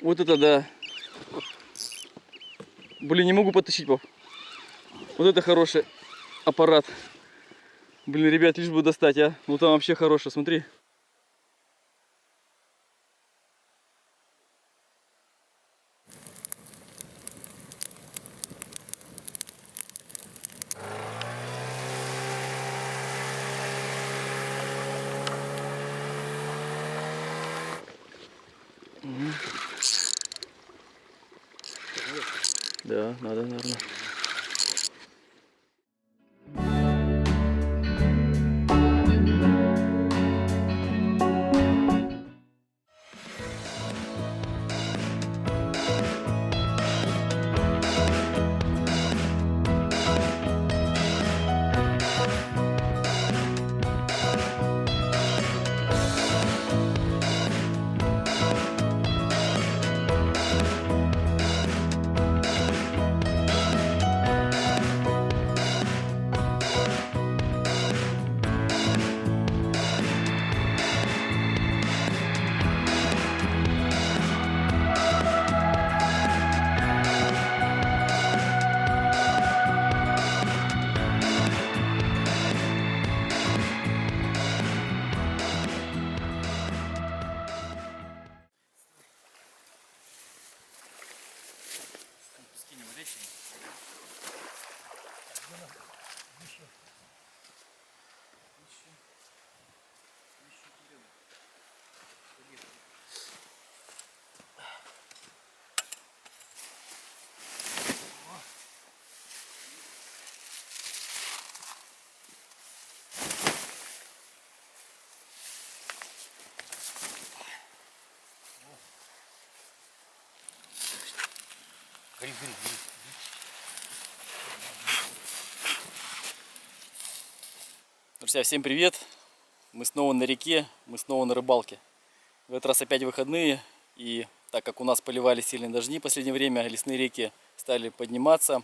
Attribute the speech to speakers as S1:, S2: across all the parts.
S1: Вот это да. Блин, не могу потащить, пап. Вот это хороший аппарат. Блин, ребят, лишь бы достать, а. Ну там вообще хороший, смотри. Да, надо, наверное. Друзья, всем привет! Мы снова на реке, мы снова на рыбалке. В этот раз опять выходные, и так как у нас поливали сильные дожди в последнее время, лесные реки стали подниматься,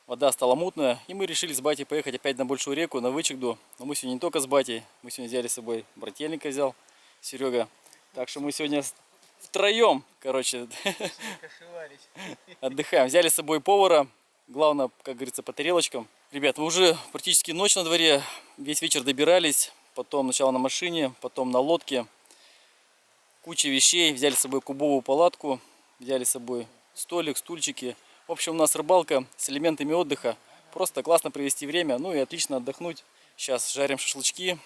S1: вода стала мутная, и мы решили с батей поехать опять на большую реку, на Вычегду. Но мы сегодня не только с батей, мы сегодня взяли с собой брательника, взял Серега. Так что мы сегодня втроем, короче, отдыхаем. Взяли с собой повара, главное, как говорится, по тарелочкам. Ребят, мы уже практически ночь на дворе, весь вечер добирались, потом сначала на машине, потом на лодке. Куча вещей, взяли с собой кубовую палатку, взяли с собой столик, стульчики. В общем, у нас рыбалка с элементами отдыха. Просто классно провести время, ну и отлично отдохнуть. Сейчас жарим шашлычки,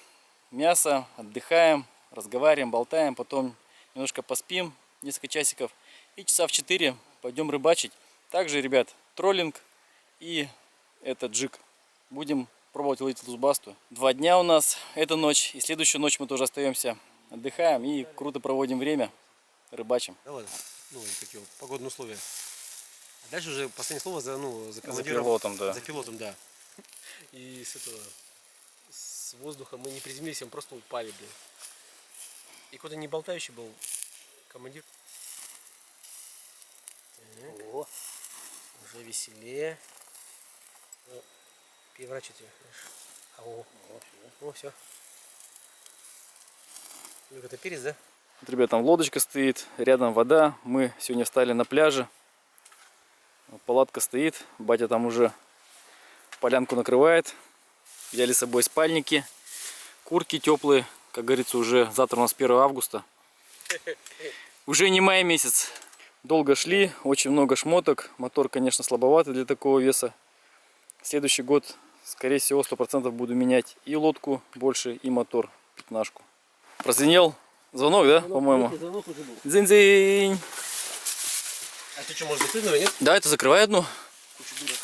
S1: мясо, отдыхаем, разговариваем, болтаем, потом немножко поспим, несколько часиков. И часа в 4 пойдем рыбачить. Также, ребят, троллинг и это джиг. Будем пробовать ловить лузбасту. 2 дня у нас эта ночь, и следующую ночь мы тоже остаемся, отдыхаем и круто проводим время, рыбачим.
S2: Да ладно, ну такие вот погодные условия. А дальше уже последнее слово за
S1: За
S2: командиром.
S1: пилотом, да.
S2: За пилотом, да. И с воздуха мы не приземлились, мы просто упали, блин. И кто-то не болтающий был командир. Так. О, уже веселее. Переворачивайте. О, все. Это перец, да?
S1: Вот, ребят, там лодочка стоит, рядом вода. Мы сегодня встали на пляже. Палатка стоит, батя там уже полянку накрывает. Взяли с собой спальники, куртки теплые. Как говорится, уже завтра у нас 1 августа. Уже не май месяц. Долго шли, очень много шмоток. Мотор, конечно, слабоватый для такого веса. Следующий год, скорее всего, 100% буду менять и лодку больше, и мотор, пятнашку. Прозвенел звонок, да, по-моему? Дзынь-дзынь.
S2: А ты что, может закрыть, наверное, нет?
S1: Да, это закрывает, ну.
S2: Куча дурак.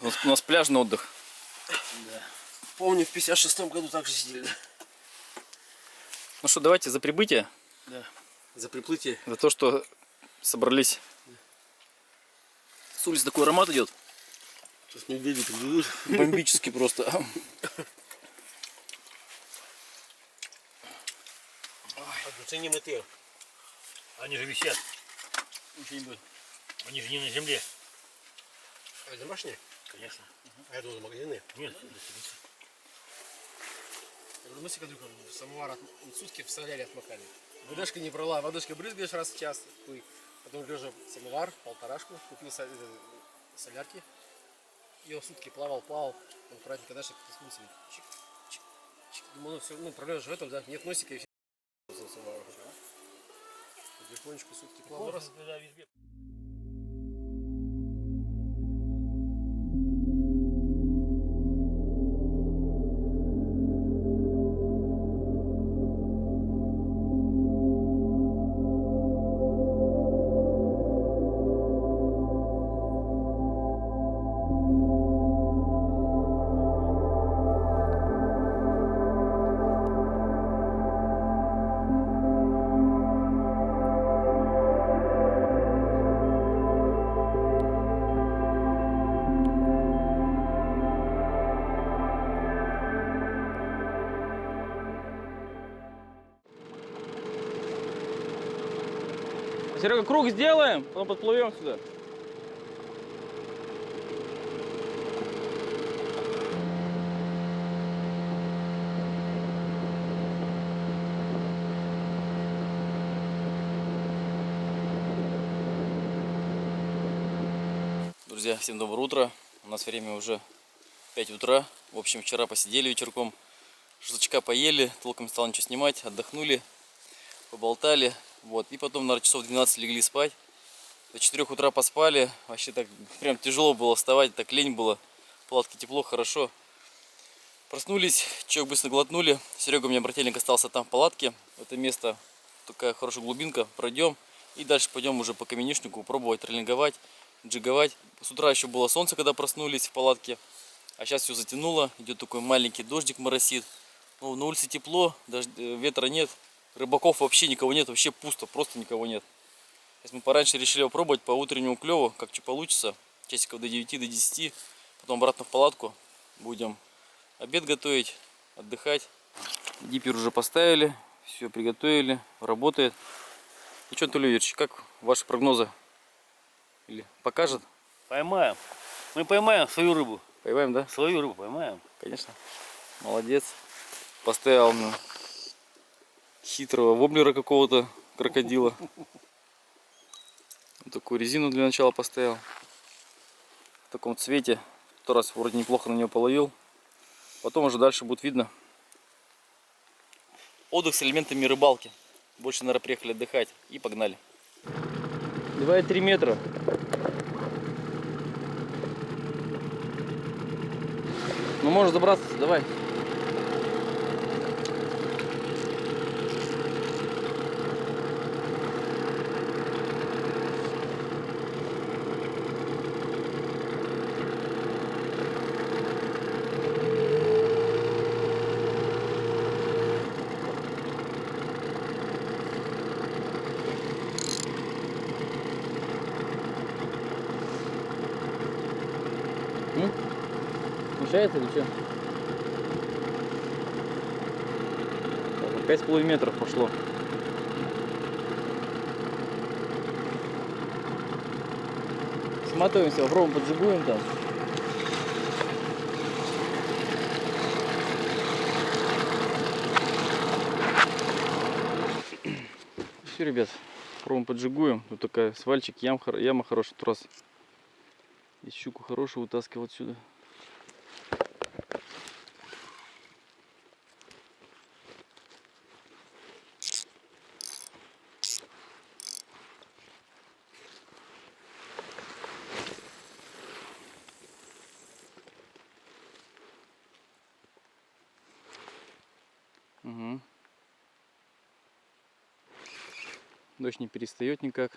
S1: У нас пляжный отдых.
S2: Да. Помню, в 56-м году так же сидели.
S1: Ну что, давайте за прибытие.
S2: Да. За приплытие.
S1: За то, что собрались. С улицы такой аромат идет.
S2: Сейчас медведи придут.
S1: Бомбический просто.
S2: Оцени мотор.
S3: Они же висят. Они же не на земле.
S2: А это домашние?
S3: Конечно.
S2: А это уже магазины?
S3: Нет,
S2: Мы Кадрюха в самовар сутки в соляре отмокали. Водышка не брала, водышкой брызгаешь раз в час. Потом лежа самовар, полторашку, купил солярки. И он сутки плавал. Он аккуратненько дальше коснулся. Чик, чик, чик. Думаю, ну все, ну пролежишь в этом, да, нет носика и все. Потихонечку сутки плавал. Раз.
S1: Серега, круг сделаем, потом подплывем сюда. Друзья, всем доброе утро. У нас время уже 5 утра. В общем, вчера посидели вечерком, шашлычка поели, толком не стал ничего снимать, отдохнули, поболтали. Вот. И потом, наверное, часов 12 легли спать. До 4 утра поспали. Вообще так прям тяжело было вставать, так лень было. В палатке тепло, хорошо. Проснулись, чаек быстро глотнули. Серега у меня брательник остался там в палатке. Это место, такая хорошая глубинка. Пройдем и дальше пойдем уже по каменишнику пробовать троллинговать, джиговать. С утра еще было солнце, когда проснулись в палатке. А сейчас все затянуло. Идет такой маленький дождик моросит. Ну, на улице тепло, ветра нет. Рыбаков вообще никого нет, вообще пусто, просто никого нет. Сейчас мы пораньше решили попробовать по утреннему клеву, как что получится. Часиков до 9, до 10. Потом обратно в палатку. Будем обед готовить, отдыхать. Диппер уже поставили, все приготовили, работает. И что, Анатолий Юрьевич, как ваши прогнозы? Или покажет?
S3: Поймаем. Мы поймаем свою рыбу.
S1: Поймаем, да?
S3: Свою рыбу поймаем.
S1: Конечно. Молодец. Поставил мне хитрого воблера какого-то, крокодила. Вот такую резину для начала поставил. В таком цвете. В тот раз вроде неплохо на нее половил. Потом уже дальше будет видно. Отдых с элементами рыбалки. Больше, наверное, приехали отдыхать. И погнали. 2,3 метра. Ну, можешь забраться, давай. Мешается или что? 5,5 метров пошло. Сматываемся, попробуем поджигуем там. Все, ребят, попробуем поджигуем. Тут такая свальчик, яма хорошая, тут раз. И щуку хорошую вытаскивал отсюда. Угу. Дождь не перестает никак.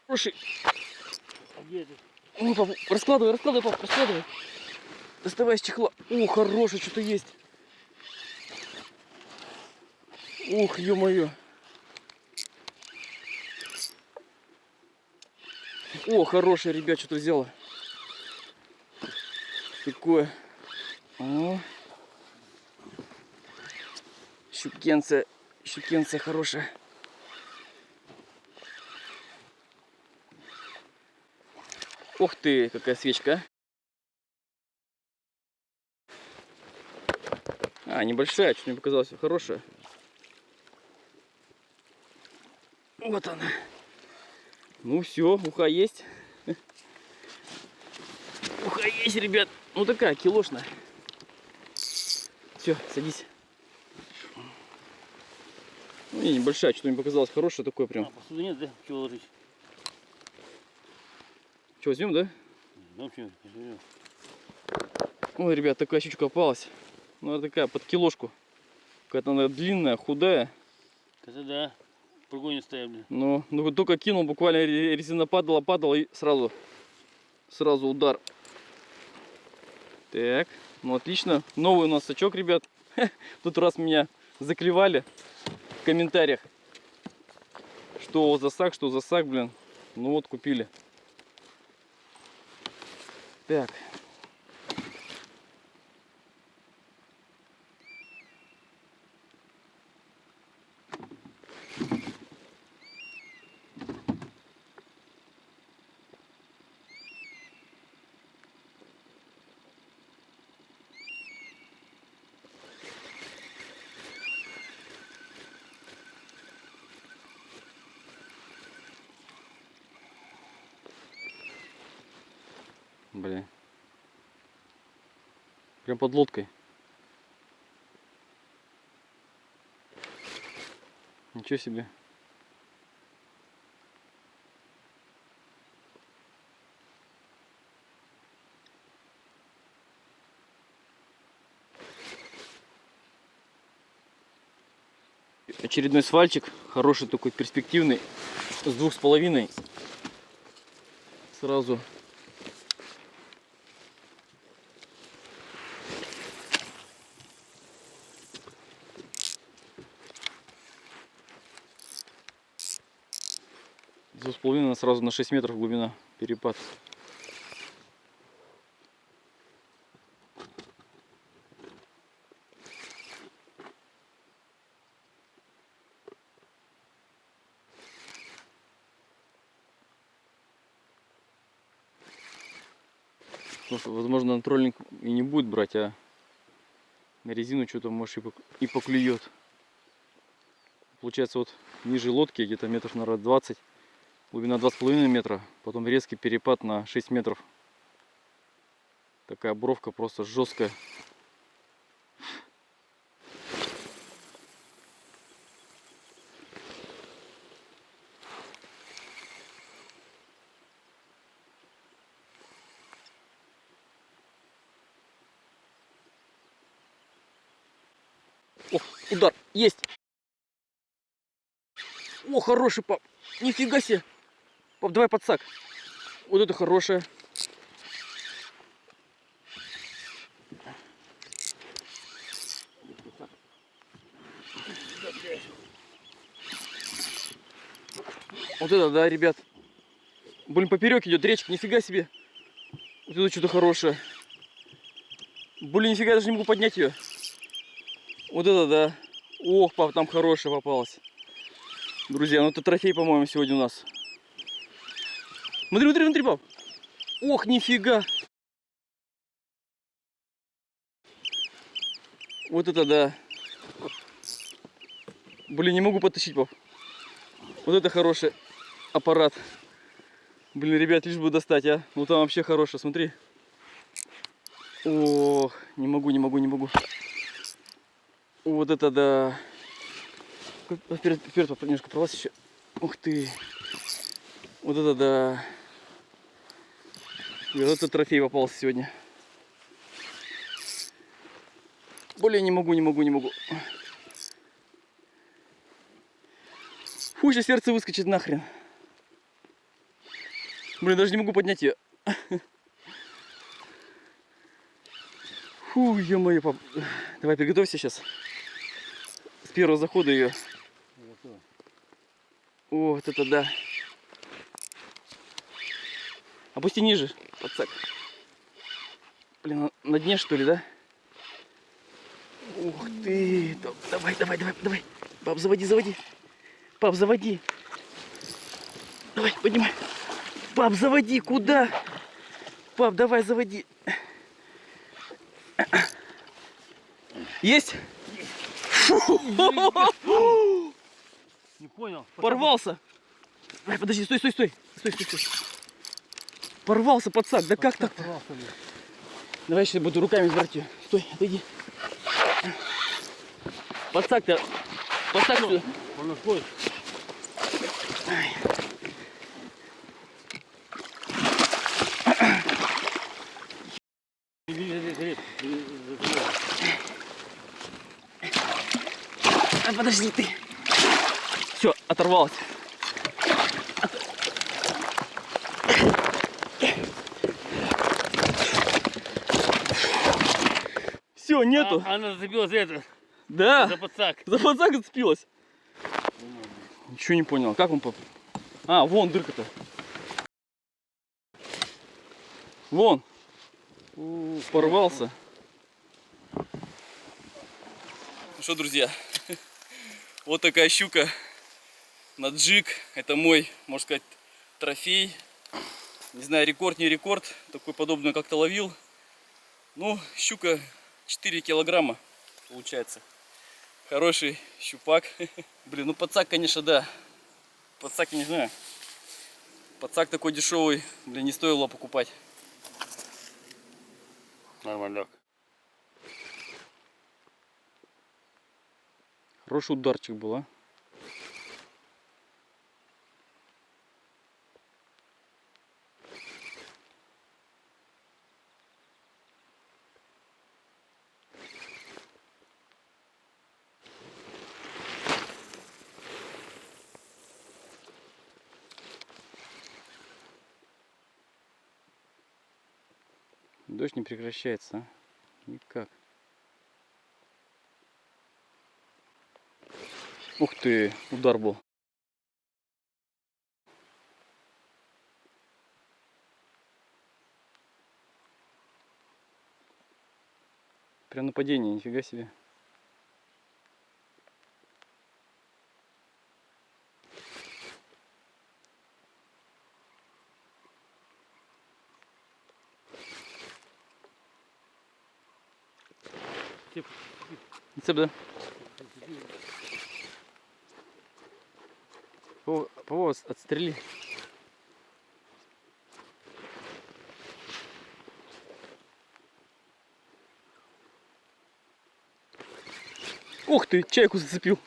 S1: Хороший.
S3: А где ты?
S1: Ну, пап, раскладывай, пап, раскладывай. Доставай из чехла. О, хороший, что-то есть. Ух, ё-моё. О, хороший, ребят, что-то взяла. Такое. О. Щукенция хорошая. Ух ты, какая свечка. А, небольшая, что мне показалось, хорошая. Вот она. Ну все, уха есть. Уха есть, ребят. Ну такая, килошная. Все, садись. Ну, не, небольшая, что мне показалось, хорошая такое прям.
S3: А, посуды нет, да? Чего ложить?
S1: Что, возьмем, да?
S3: Ну, вообще, возьмем.
S1: Ой, ребят, такая щучка попалась. Ну, она такая, под килошку. Какая-то она длинная, худая.
S3: Это да. Пругу ставим, блин.
S1: Но ну, вот только кинул, буквально резина падала и сразу удар. Так, ну отлично. Новый у нас сачок, ребят. Тут раз меня заклевали в комментариях. Что за сак, блин. Ну вот, купили. Так. Блин. Прям под лодкой. Ничего себе. Очередной свальчик. Хороший такой, перспективный. С 2,5. Сразу. С 2,5 сразу на 6 метров глубина. Перепад. Потому что, возможно, на троллинг и не будет брать, а на резину что-то, может, и поклюет. Получается, вот ниже лодки, где-то метров, наверное, 20, глубина 2,5 метра, потом резкий перепад на 6 метров. Такая бровка просто жесткая. Ох, удар, есть! О, хороший, пап! Нифига себе! Пап, давай подсак. Вот это хорошее. Вот это да, ребят. Блин, поперек идет речка, нифига себе. Вот это что-то хорошее. Блин, нифига, я даже не могу поднять ее. Вот это да. Ох, пап, там хорошая попалась. Друзья, ну это трофей, по-моему, сегодня у нас. Смотри, смотри, смотри, пап. Ох, нифига. Вот это да. Блин, не могу потащить, пап. Вот это хороший аппарат. Блин, ребят, лишь бы достать, а. Ну там вообще хороший, смотри. Ох, не могу. Вот это да. Вперед, пап, немножко пролазь еще. Ух ты. Вот это да. И вот этот трофей попался сегодня. Более не могу. Фу, сейчас сердце выскочит нахрен. Блин, даже не могу поднять ее. Фу, ё-моё, пап. Давай, приготовься сейчас. С первого захода ее. О, вот это да. Опусти ниже, подсак. Блин, на дне что ли, да? Ух ты. Давай, давай, давай, давай. Пап, заводи, заводи. Пап, заводи. Давай, поднимай. Пап, заводи, куда? Пап, давай, заводи. Есть?
S3: Не понял.
S1: Порвался. Ай, подожди, стой, стой, стой. Стой, стой, стой. Порвался подсак. Да как так? Давай сейчас буду руками брать ее. Стой, отойди. Подсак-то. Подсак сюда.
S3: Он уходит.
S1: А, подожди ты. Все, оторвалась. Все, нету.
S3: Она зацепилась за это.
S1: Да.
S3: За подсак.
S1: За подсак зацепилась. Ничего не понял. Как он А, вон дырка-то. Вон. Порвался. Ну что, друзья, вот такая щука на джиг. Это мой, можно сказать, трофей. Не знаю, рекорд, не рекорд. Такой подобную как-то ловил. Ну, щука 4 килограмма получается. Хороший щупак. Блин, ну подсак, конечно, да. Подсак, я не знаю. Подсак такой дешевый, блин, не стоило покупать.
S3: Нормально.
S1: Хороший ударчик был, а? Дождь не прекращается, а? Никак. Ух ты, удар был. Прям нападение, нифига себе. Цеп, да? Повод отстрели. Ух ты, чайку зацепил.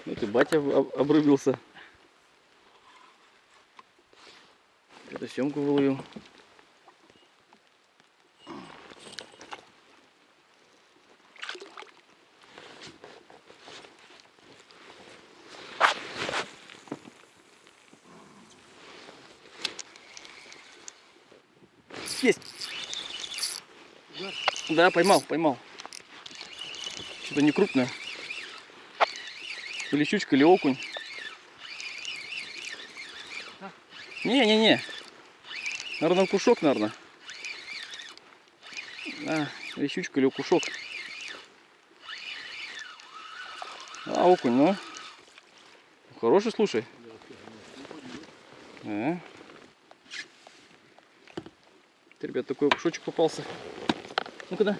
S1: Ну ты, батя обрубился. Это съемку выловил. Есть. Да, поймал, поймал. Что-то не крупное. Или щучка, или окунь. Не-не-не. Наверное, окушок, наверное. Да, или щучка, или окушок. А, окунь, ну. Хороший, слушай. Да. Ребят, такой кусочек попался. Ну-ка, да.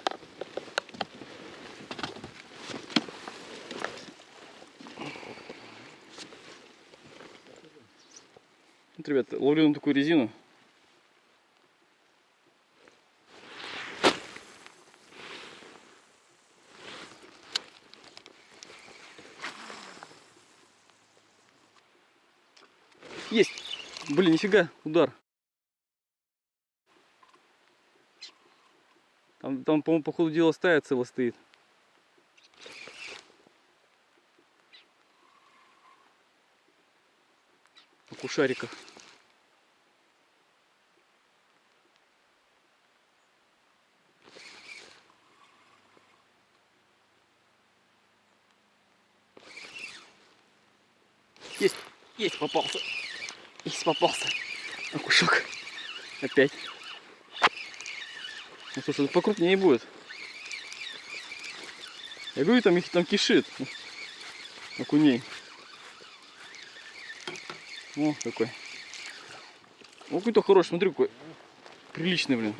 S1: Вот, ребят, ловлю на такую резину. Есть. Блин, нифига, удар. Там по-моему, по ходу дела стая целая стоит. кушариках. Есть, попался. Есть, попался. Окушок. Опять. Ну слушай, это покрупнее будет. Я говорю, там их там кишит. Окуней. О, какой. О, какой-то хороший, смотри, какой. Приличный, блин.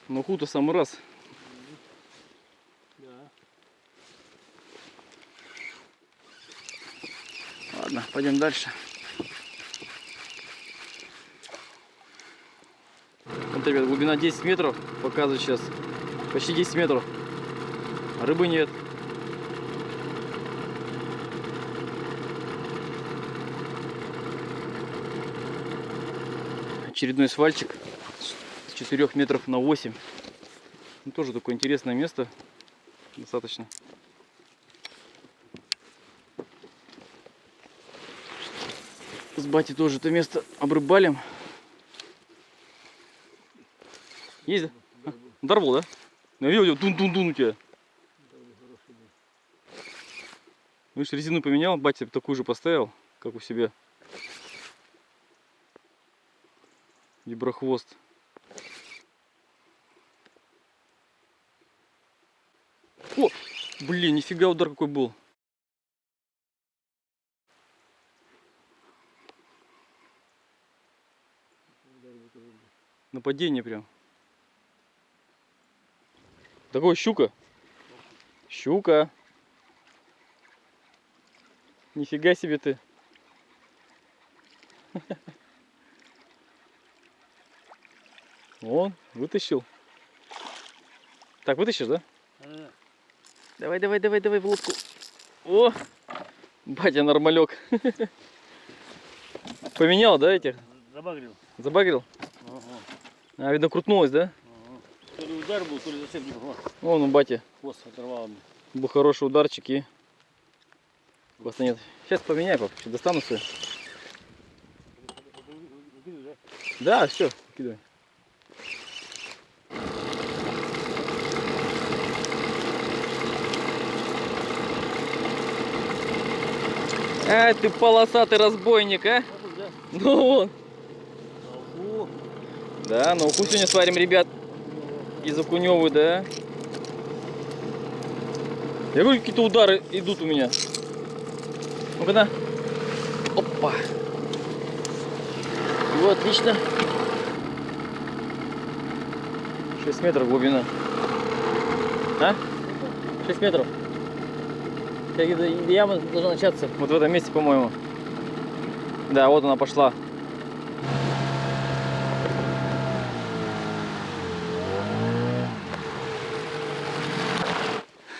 S1: Ну, хуто самый раз.
S3: Да.
S1: Ладно, пойдем дальше. Вот, ребят, глубина 10 метров. Показывает сейчас. Почти 10 метров. А рыбы нет. Очередной свальчик с 4 метров на 8. Ну, тоже такое интересное место. Достаточно. С батей тоже это место обрыбалим. Есть, да? Удар был, да? Я видел, тун-тун-тун у тебя. Видишь, резину поменял, батя такую же поставил, как у себя. Виброхвост. О, блин, нифига удар какой был. Нападение прям. Такой щука. Щука. Нифига себе ты. Вон, вытащил. Так, вытащишь, да? Давай, давай, давай, давай в лодку. О, батя нормалек. Поменял, да, этих?
S3: Забагрил.
S1: Забагрил?
S3: Ага.
S1: А, видно, крутнулось, да?
S3: Ага. То ли удар был, то ли зацеп не был.
S1: Вон у бати.
S3: Хвост оторвал.
S1: Был хороший ударчик и... Хвоста нет. Сейчас поменяй, пап. Сейчас достану все. Да, все, кидывай. А, ты полосатый разбойник, а? Ну вон. Да, на уху сегодня сварим, ребят. Из окуневой, да. Я говорю, какие-то удары идут у меня. Ну-ка, да. Опа. Вот, отлично. 6 метров глубина. А? 6 метров. Яма должна начаться вот в этом месте, по-моему. Да, вот она пошла.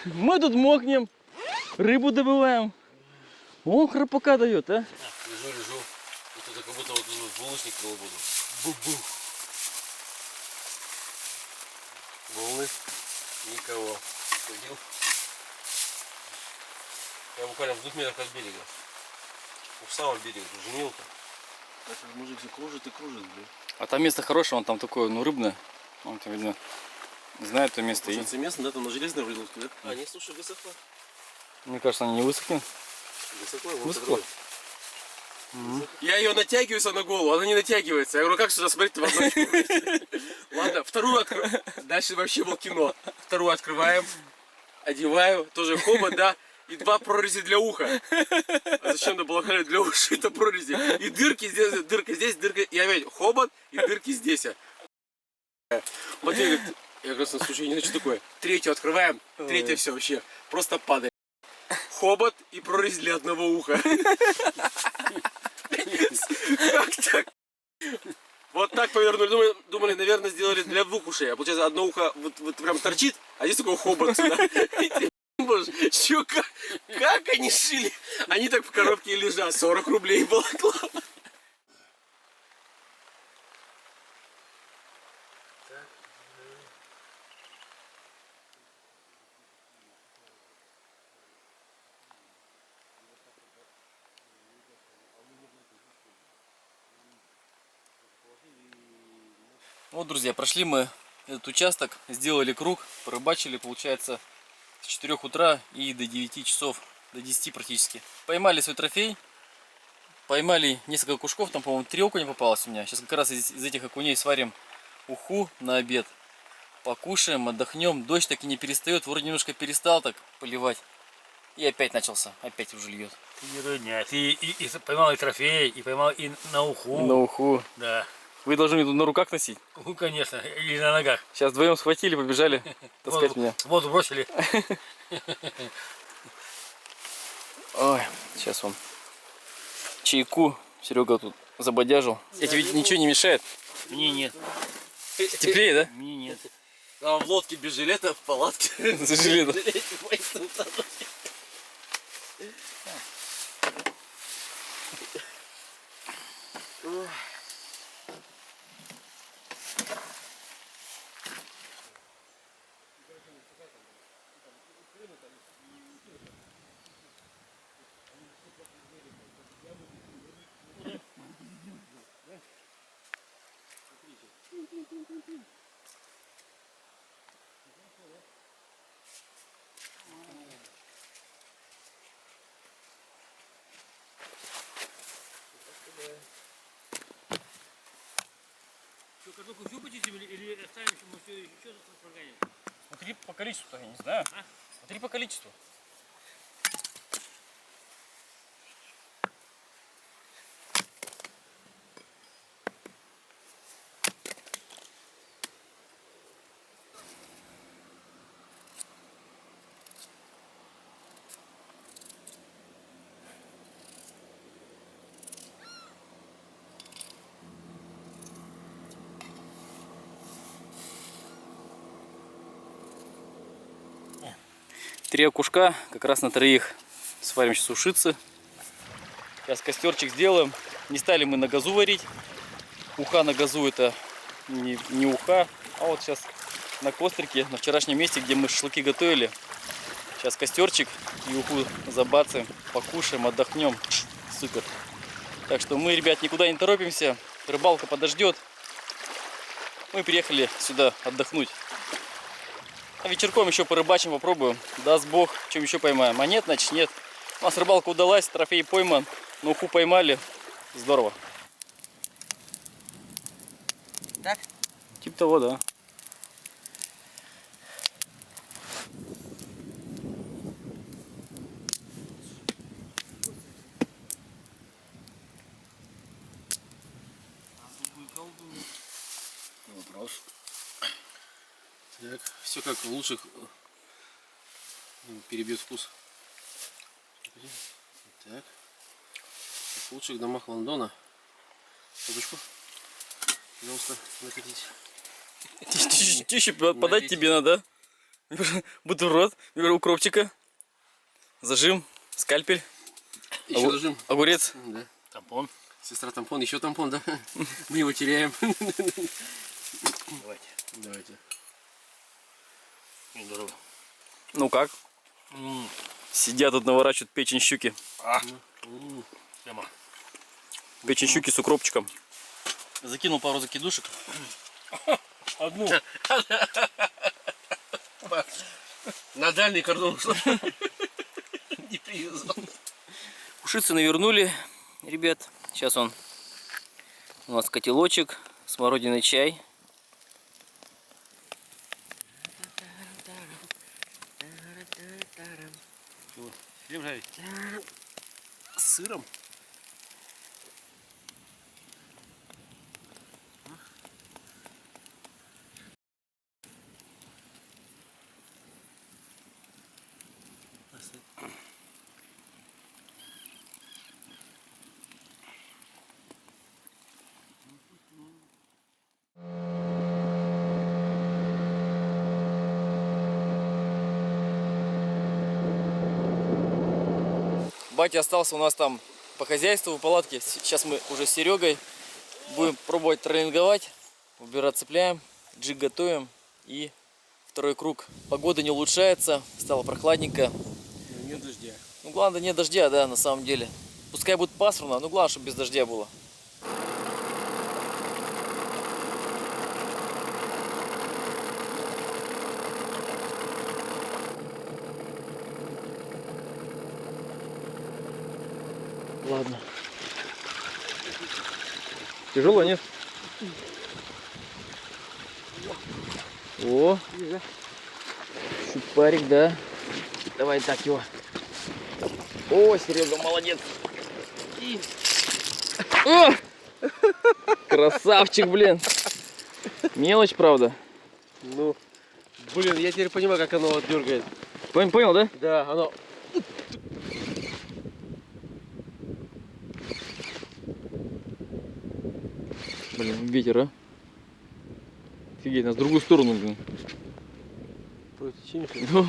S1: Мы тут мокнем, рыбу добываем. Он храпака дает, а?
S2: Лежу. И тут как будто вот булочник был буду. Бу-бу. Волны. Никого. Ходил. Я буквально в 2 метрах от берега. У самого берега, тут же мелко.
S4: Этот мужик все кружит и кружит, блин.
S1: А там место хорошее, он там такое, ну, рыбное. Он там, видно, знает то место. И...
S4: Получается местно, да, там на железной вроде да?
S2: А, не, слушай, высохло.
S1: Мне кажется, она не высохнет.
S2: Высохло, вот
S1: Высохло.
S2: Я ее натягиваюсь на голову, она не натягивается. Я говорю, как сюда смотреть в одну очко? Ладно, вторую открываем. Дальше вообще было кино. Вторую открываем, одеваю, тоже хобот, да, и 2 прорези для уха. А зачем это было для ушей, это прорези? И дырки здесь, дырка, и опять хобот, и дырки здесь. Вот я говорю, слушай, не знаю, что такое. 3-ю открываем, 3-я все вообще, просто падает. Хобот и прорезь для одного уха. Как так? Вот так повернули. Думали, наверное, сделали для 2 ушей. А получается, одно ухо вот прям торчит, а здесь такой хобот сюда. Чё, как они шили? Они так в коробке и лежат. 40 рублей балаклава.
S1: Вот, друзья, прошли мы этот участок, сделали круг, порыбачили, получается, с 4 утра и до 9 часов, до 10 практически. Поймали свой трофей, поймали несколько окушков, там, по-моему, 3 окуня попалось у меня. Сейчас как раз из этих окуней сварим уху на обед. Покушаем, отдохнем. Дождь так и не перестает, вроде немножко перестал так поливать. И опять начался, опять уже льет.
S3: Ты не родня, ты и поймал и трофей, и поймал и на уху.
S1: На уху.
S3: Да.
S1: Вы должны меня тут на руках носить.
S3: Ну, конечно, или на ногах.
S1: Сейчас вдвоем схватили, побежали таскать меня.
S3: В воду бросили.
S1: Ой, сейчас вам чайку Серега тут забодяжил. Эти ведь ничего не мешает.
S3: Мне нет.
S1: Теплее, да?
S3: Мне нет.
S4: Там в лодке без жилета, в палатке.
S1: За жилетом.
S3: Что, картоху всю почистим или оставим, что мы все еще прогоним?
S1: Смотри по количеству, я не знаю. Смотри по количеству. Три окушка, как раз на троих. Сварим сейчас ушицы. Сейчас костерчик сделаем. Не стали мы на газу варить. Уха на газу это не уха. А вот сейчас на кострике, на вчерашнем месте, где мы шашлыки готовили. Сейчас костерчик и уху забацаем, покушаем, отдохнем. Супер. Так что мы, ребят, никуда не торопимся. Рыбалка подождет. Мы приехали сюда отдохнуть. А вечерком еще порыбачим, попробуем. Даст Бог, чем еще поймаем. А нет, значит нет. У нас рыбалка удалась, трофей пойман. На уху поймали. Здорово.
S2: Так?
S1: Типа того, да.
S2: Вопрос. Так, все как в лучших перебьет вкус. Так. Как в лучших домах Лондона. Трубочку. Пожалуйста, накатите.
S1: Тище подать тебе надо. Бутерброд, укропчика, зажим, скальпель,
S2: Еще зажим.
S1: огурец.
S2: Да.
S3: Тампон.
S2: Сестра тампон, еще тампон, да? Мы его теряем.
S3: Давайте.
S2: Давайте.
S3: Здорово.
S1: Ну как? Сидят тут, наворачивают печень щуки.
S3: Прямо.
S1: Печень щуки с укропчиком. Закинул пару закидушек.
S3: Одну.
S2: На дальний кордон не привязал.
S1: Ушицы навернули, ребят. Сейчас у нас котелочек, смородиный чай.
S3: Хлеб жарить.
S2: С сыром.
S1: Батя остался у нас там по хозяйству в палатке. Сейчас мы уже с Серегой будем пробовать тренинговать. Убирать цепляем, джиг готовим и второй круг. Погода не улучшается, стало прохладненько.
S2: Нет дождя.
S1: Ну главное нет дождя, да, на самом деле. Пускай будет пасмурно, но главное, чтобы без дождя было. ладно. Тяжело, нет? О, щупарик, да. Давай так его. О, Серега, молодец. О! Красавчик, блин. Мелочь, правда.
S2: Ну, блин, я теперь понимаю, как оно вот дергает.
S1: Понял, да?
S2: Да, оно...
S1: Блин, ветер, а? Офигеть, нас в другую сторону, блин.
S2: Против течения, что ли?
S1: Ну.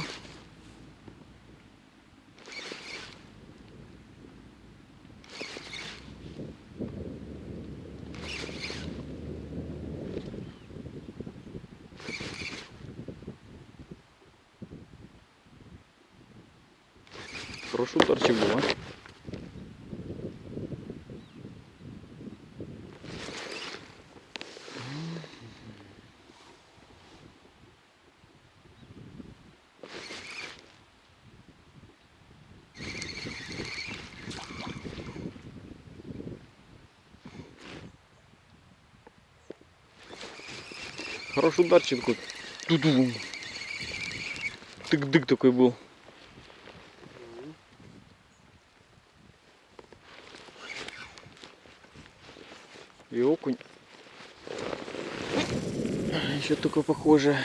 S1: Хороший ударчик был, а? Хороший ударчик такой. Ту-ду. Тык-дык такой был. И окунь. Еще такое похоже.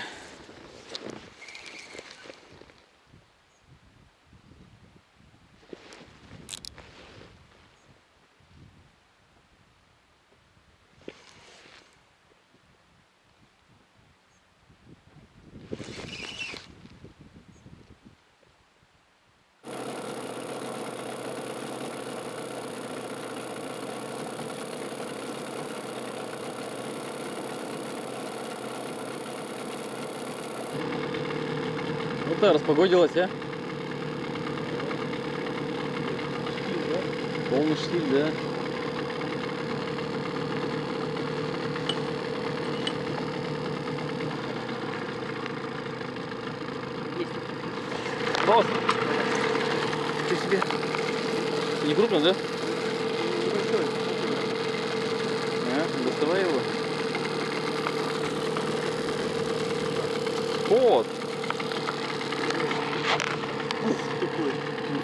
S1: Вот да, распогодилась, а? Полный штиль, да. Босс! Ты себе. Не крупно, да? А, доставай его. Сход!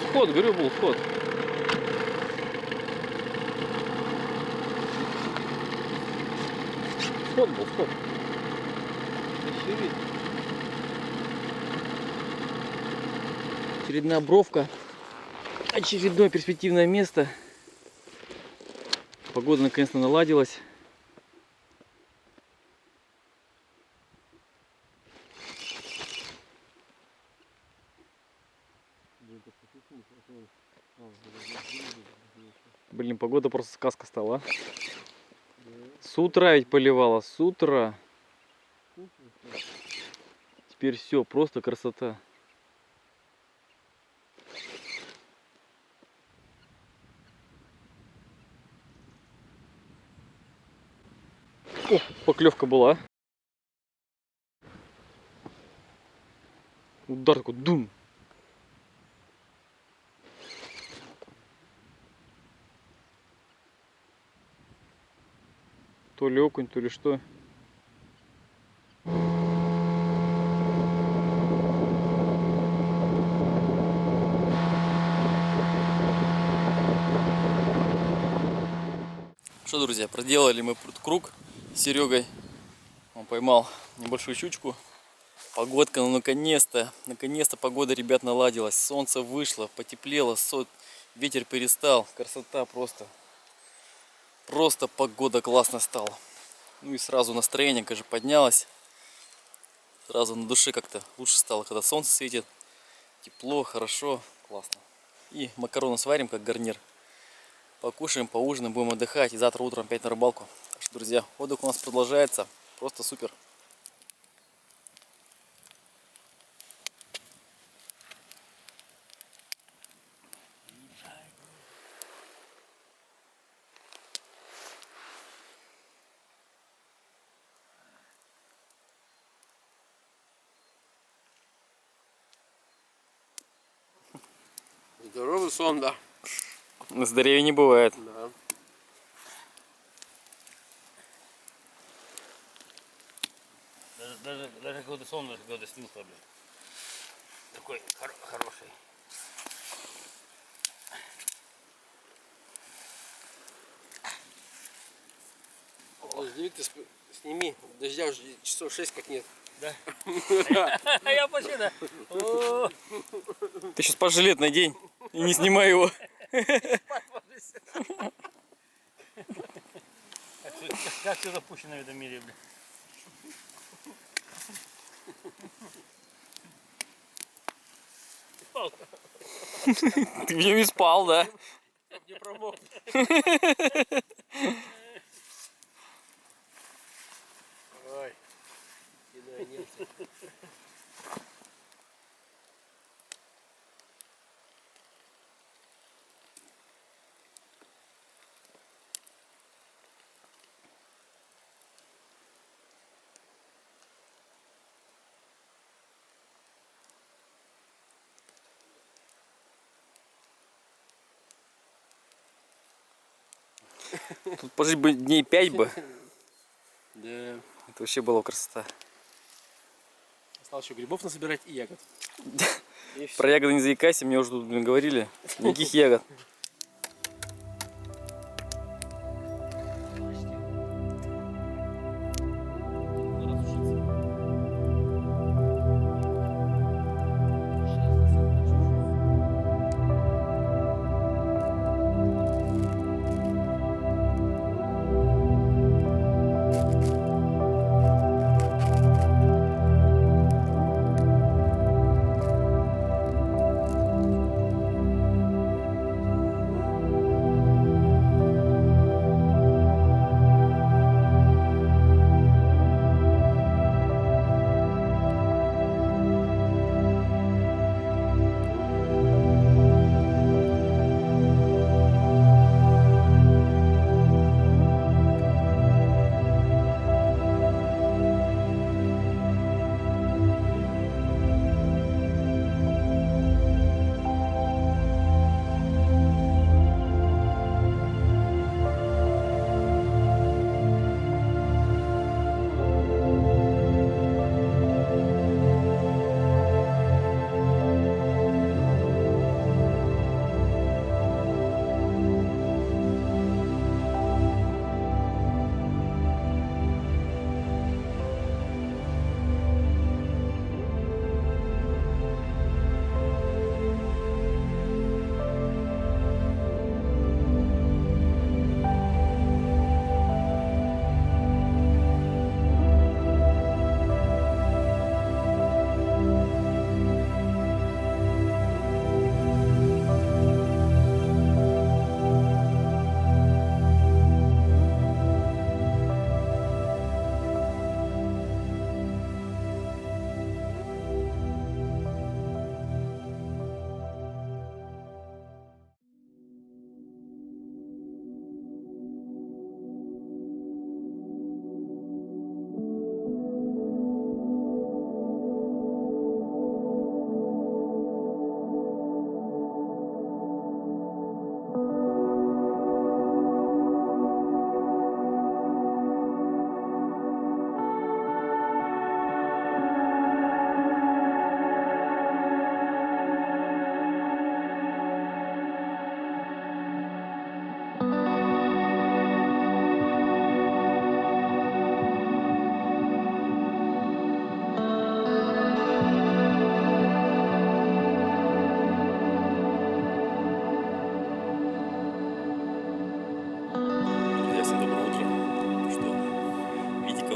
S1: Сход, говорю, был сход. Сход был, сход. Очередная бровка. Очередное перспективное место. Погода наконец-то наладилась. Блин, погода просто сказка стала. С утра ведь поливала, с утра. Теперь все, просто красота. О, поклевка была. Удар такой, дум. То ли окунь, то ли что. Что, друзья, проделали мы круг с Серегой. Он поймал небольшую щучку. Погодка, ну наконец-то погода, ребят, наладилась. Солнце вышло, потеплело, ветер перестал. Красота просто. Просто погода классно стала. Ну и сразу настроение, конечно, поднялось. Сразу на душе как-то лучше стало, когда солнце светит. Тепло, хорошо, классно. И макароны сварим как гарнир. Покушаем, поужинаем, будем отдыхать. И завтра утром опять на рыбалку. Так что, друзья, отдых у нас продолжается. Просто супер.
S2: Здоровый сон, да.
S1: На здоровье не бывает.
S2: Да.
S3: Даже какой-то сон, даже какой-то снился, блин. Такой хороший.
S2: Подожди, ты сними. Дождя уже часов 6 как нет.
S3: Да? А я почти, да. О,
S1: Ты сейчас пожалеть надень и не снимай его.
S3: как все запущено в этом мире, блин. Палка.
S1: Ты в нем и спал, да?
S2: Не промок. Ой. Кидай немцы.
S1: Тут пожить бы дней 5 бы.
S2: Да.
S1: Это вообще была красота.
S2: Осталось еще грибов насобирать и ягод. И всё.
S1: Про ягоды не заикайся, мне уже тут, блин, говорили. Никаких ягод.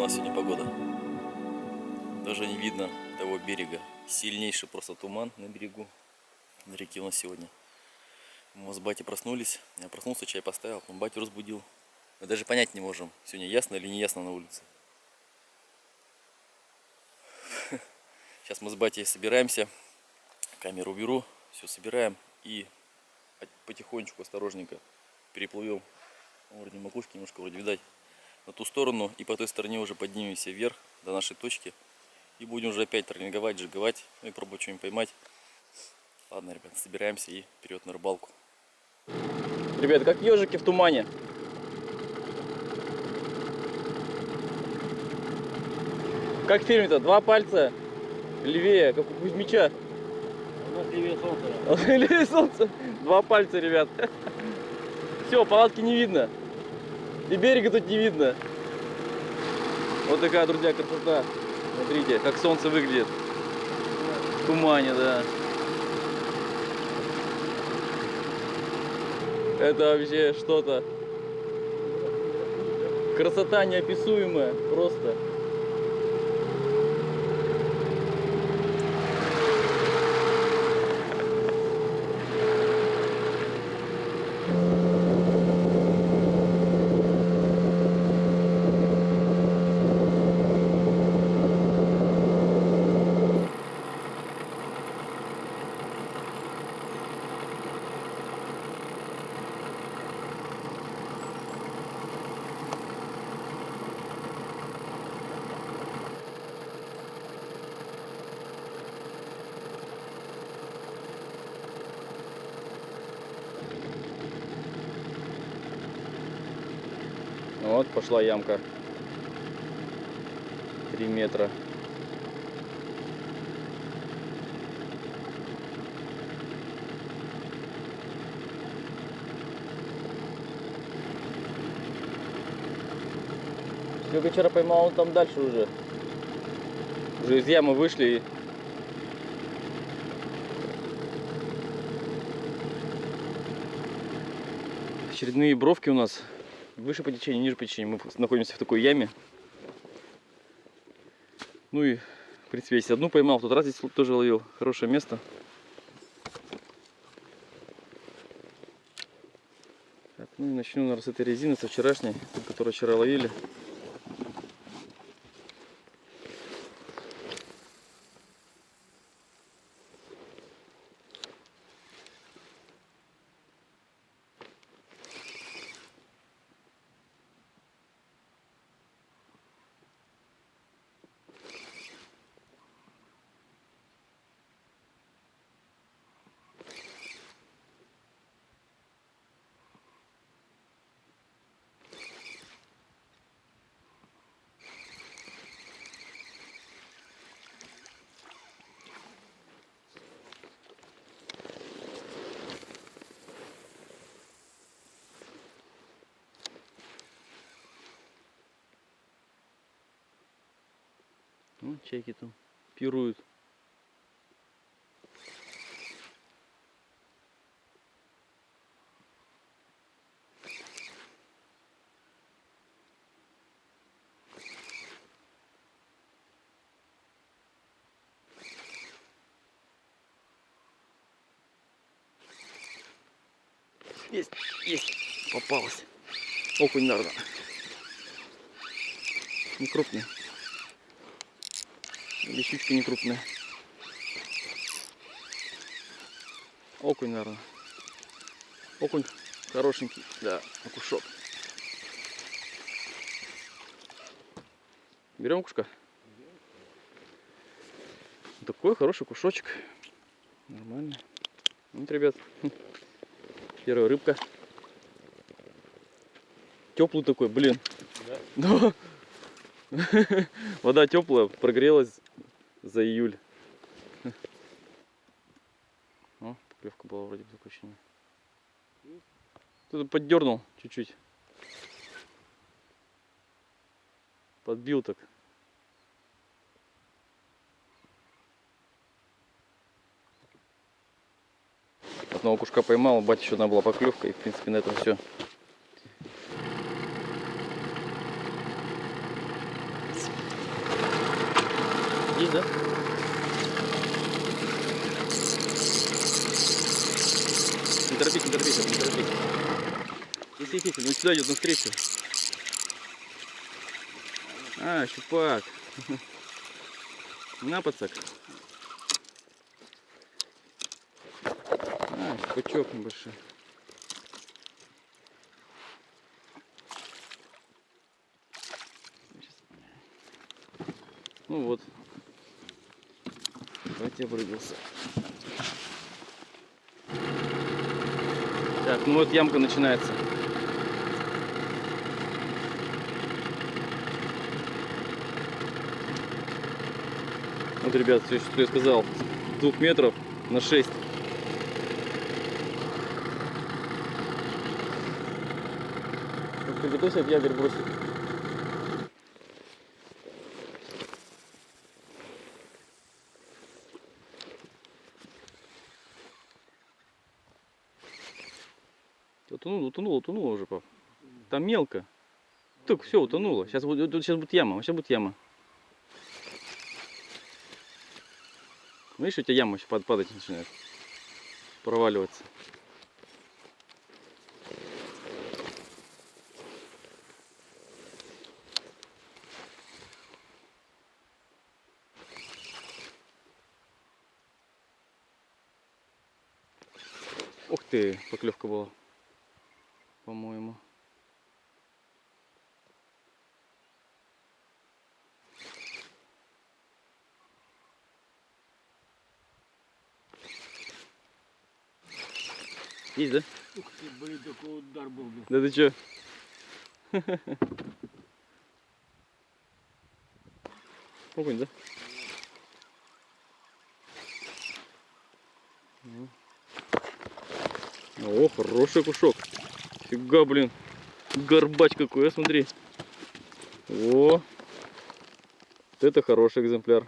S1: Сегодня погода. Даже не видно того берега. Сильнейший просто туман на берегу. На реке у нас сегодня. Мы с батей проснулись. Я проснулся, чай поставил. Он батю разбудил. Мы даже понять не можем, сегодня ясно или не ясно на улице. Сейчас мы с батей собираемся. Камеру беру. Все собираем. И потихонечку, осторожненько переплывем. Вроде макушки немножко вроде видать. На ту сторону и по той стороне уже поднимемся вверх до нашей точки и будем уже опять тренинговать, жиговать, ну и пробовать что-нибудь поймать. Ладно, ребят, собираемся и вперед на рыбалку. Ребят, как ежики в тумане. Как в фильме-то? Два пальца левее, как у Кузьмича.
S3: У нас левее солнца.
S1: Левее солнца. Два пальца, ребят. Все, палатки не видно. И берега тут не видно. Вот такая, друзья, красота. Смотрите, как солнце выглядит. В тумане, да. Это вообще что-то. Красота неописуемая. Просто. Вот пошла ямка. 3 метра. Сколько вчера поймал, он там дальше уже. Уже из ямы вышли и... Очередные бровки у нас. Выше по течению, ниже по течению. Мы находимся в такой яме. Ну и, в принципе, если одну поймал, в тот раз здесь тоже ловил. Хорошее место. Так, ну и начну, наверное, с этой резины, со вчерашней, которую вчера ловили. Ну, чайки там пируют. Есть, есть, попалась. Окунь, наверное. Не крупный. Или щучка не крупная. Окунь, наверное. Окунь хорошенький, да, окушок. Берем кушка. Такой хороший кушочек. Нормально. Вот, ребят, первая рыбка. Теплый такой, блин. Да. Вода теплая, прогрелась за июль. О, поклевка была вроде бы такое ощущение. Кто-то поддернул чуть-чуть. Подбил так. Одного кушка поймал, батя еще одна была поклевка, и в принципе на этом все. Есть, да? Не торопись, не торопись, не торопись. Есть, он сюда идет навстречу. А, щупак. На, пацак. А, щупачок небольшой. Ну вот. Давайте обрыгался. Так, ну вот ямка начинается. Вот, ребят, все, что я сказал. С 2 метров на 6. Приготовься, от якорь бросить. Утонуло уже, пап. Там мелко. Так, все, утонуло. Сейчас будет яма. Сейчас будет яма. Видишь, у тебя яма еще падать начинает. Проваливаться. Ух ты, поклевка была. По-моему. Есть, да?
S3: Ух ты, блин, такой удар был, блин.
S1: Да ты чё? Окунь, да? О, хороший кушок. Фига, блин. Горбач какой, а смотри. О, вот это хороший экземпляр.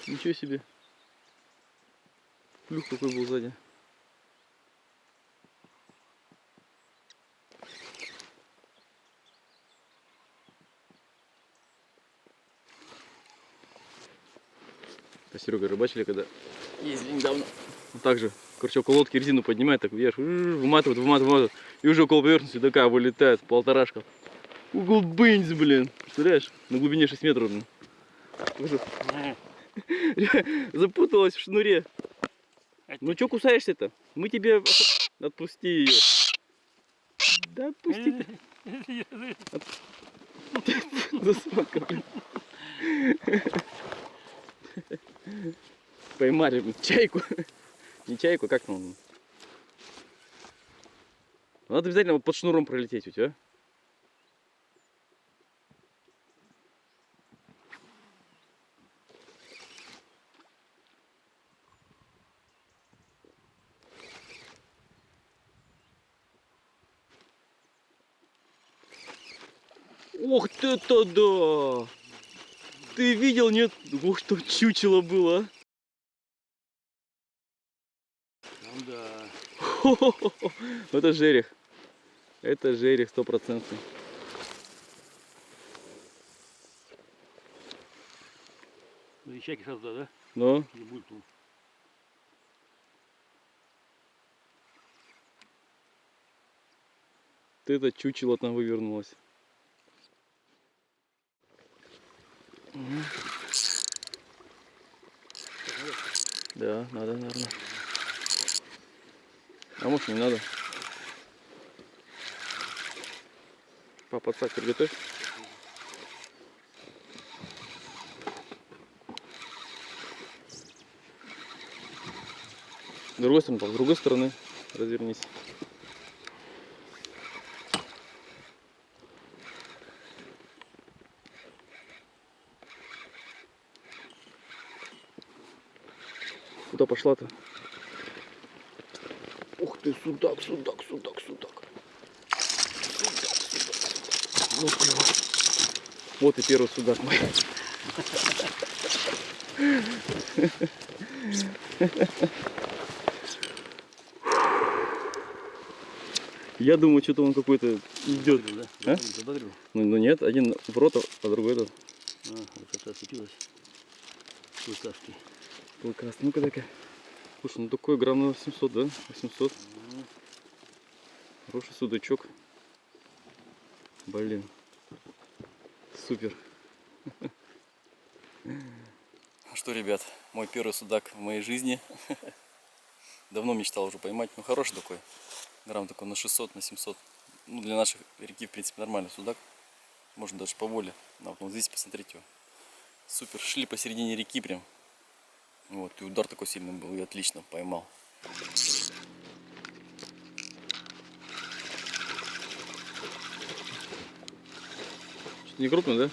S1: Ничего себе. Плюх какой был сзади. А Серега рыбачили, когда ездили недавно. Вот так же, короче, около лодки резину поднимает, так вверх, выматывает. И уже около поверхности такая вылетает, полторашка. Угол бынц, блин. Представляешь? На глубине 6 метров, блин. Запуталась в шнуре. Ну что кусаешься-то? Мы тебе... Отпусти ее. Да отпусти ты. Засматка, блин. Поймали, блин, чайку. Не чайку, как там? Надо обязательно вот под шнуром пролететь у тебя. Ох ты-то да! Ты видел, нет? Ух, что чучело было, а?
S3: Там да.
S1: Это жерех. Это жерех 100%.
S3: Ну и чайки сразу туда, да?
S1: Но
S3: Не будет тут.
S1: это чучело там вывернулось. Да, надо, наверное. А может не надо. Папа, так, приготовь. С другой стороны, с другой стороны развернись. Куда пошла-то? Ух ты, судак. Вот и первый судак мой. Я думаю, что-то он какой-то идет.
S3: Да?
S1: А?
S3: Задодрил.
S1: Ну нет, один в рот, а другой этот.
S3: А, вот это оцепилось. Клыкастый.
S1: Клыкаст. Ну-ка дай-ка. Слушай, ну такой грамм на 800, да? 800. Хороший судачок. Блин. Супер. Что, ребят, мой первый судак в моей жизни. Давно мечтал уже поймать. Ну, хороший такой. Грамм такой на 600, на 700. Ну, для нашей реки, в принципе, нормальный судак. Можно даже поволе. Вот здесь посмотрите. Супер. Шли посередине реки прям. Вот. И удар такой сильный был. И отлично поймал. Что-то не крупно, да?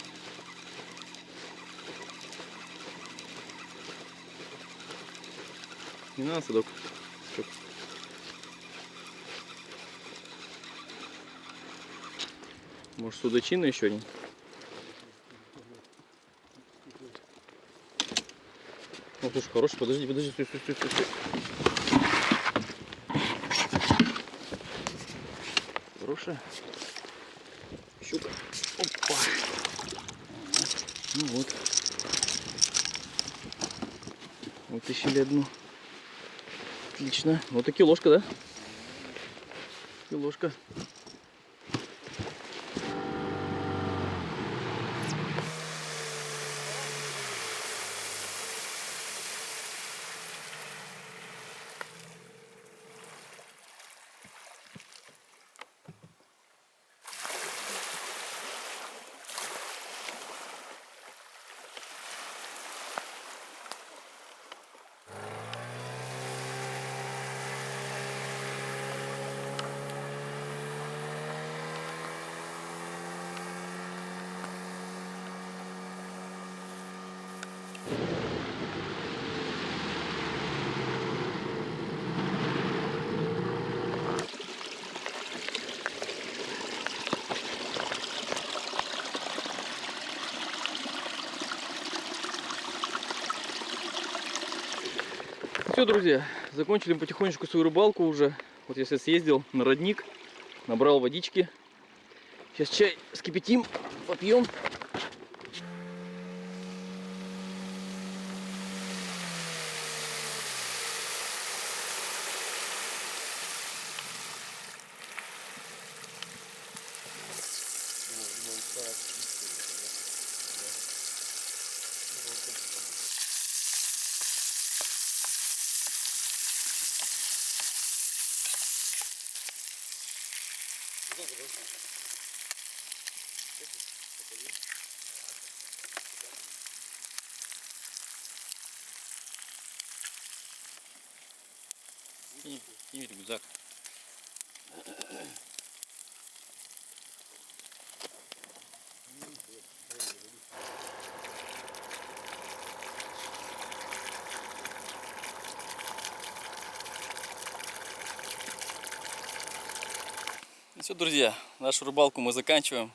S1: Не надо, садок. Может, судачина еще один? Ну, слушай, хороший, подожди, стой. Хорошая щука. Опа. Ну вот. Вытащили одну. Отлично. Вот и киложка, да? Киложка. Все, друзья, закончили потихонечку свою рыбалку уже. Вот я сейчас съездил на родник, набрал водички. Сейчас чай вскипятим, попьем. И рюкзак. Ну все, друзья, нашу рыбалку мы заканчиваем.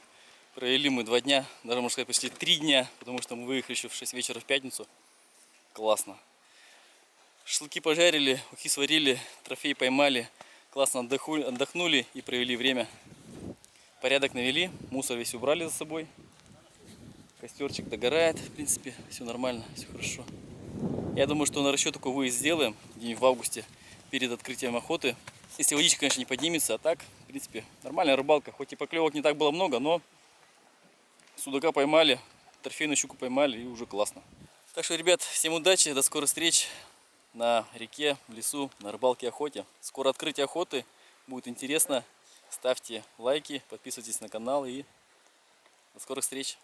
S1: Провели мы 2 дня, даже можно сказать почти 3 дня, потому что мы выехали еще в 6 вечера в пятницу. Классно. Шашлыки пожарили, ухи сварили, трофей поймали. Классно отдохнули и провели время. Порядок навели, мусор весь убрали за собой. Костерчик догорает, в принципе, все нормально, все хорошо. Я думаю, что на расчет такой выезд сделаем где-нибудь в августе перед открытием охоты. Если водичка, конечно, не поднимется, а так, в принципе, нормальная рыбалка. Хоть и поклевок не так было много, но судака поймали, трофейную щуку поймали и уже классно. Так что, ребят, всем удачи, до скорых встреч на реке, в лесу, на рыбалке, охоте. Скоро открытие охоты, будет интересно. Ставьте лайки, подписывайтесь на канал и до скорых встреч.